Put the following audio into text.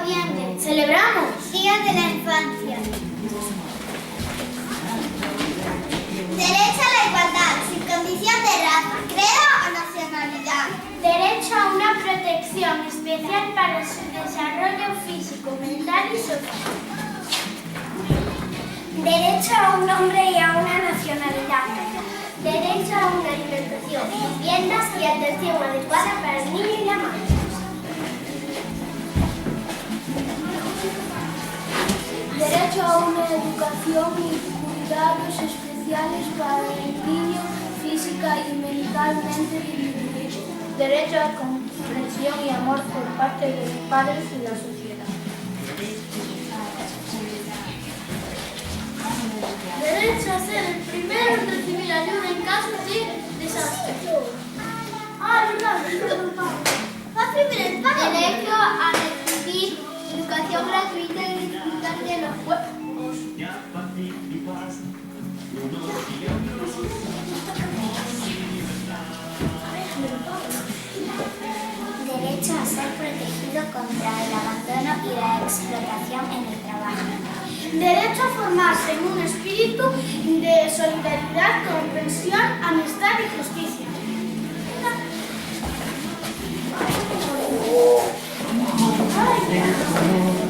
noviembre. Celebramos Día de la Infancia. Derecho a la igualdad, sin condición de raza, credo o nacionalidad. derecho a una protección especial para su desarrollo físico, mental y social. Derecho a un nombre y a una nacionalidad. Derecho a una alimentación, viviendas y atención adecuada para el niño y la madre. Derecho a una educación y cuidados especiales para el niño física y mentalmente disminuido. Derecho a comprensión y amor por parte de los padres y la sociedad. Derecho a ser el primero en recibir ayuda en caso de desastre. Derecho a recibir educación gratuita y disfrutar de los juegos. Derecho a ser protegido contra el abandono y la explotación en el trabajo. Derecho a formarse en un espíritu de solidaridad, comprensión, amistad y justicia. Ay,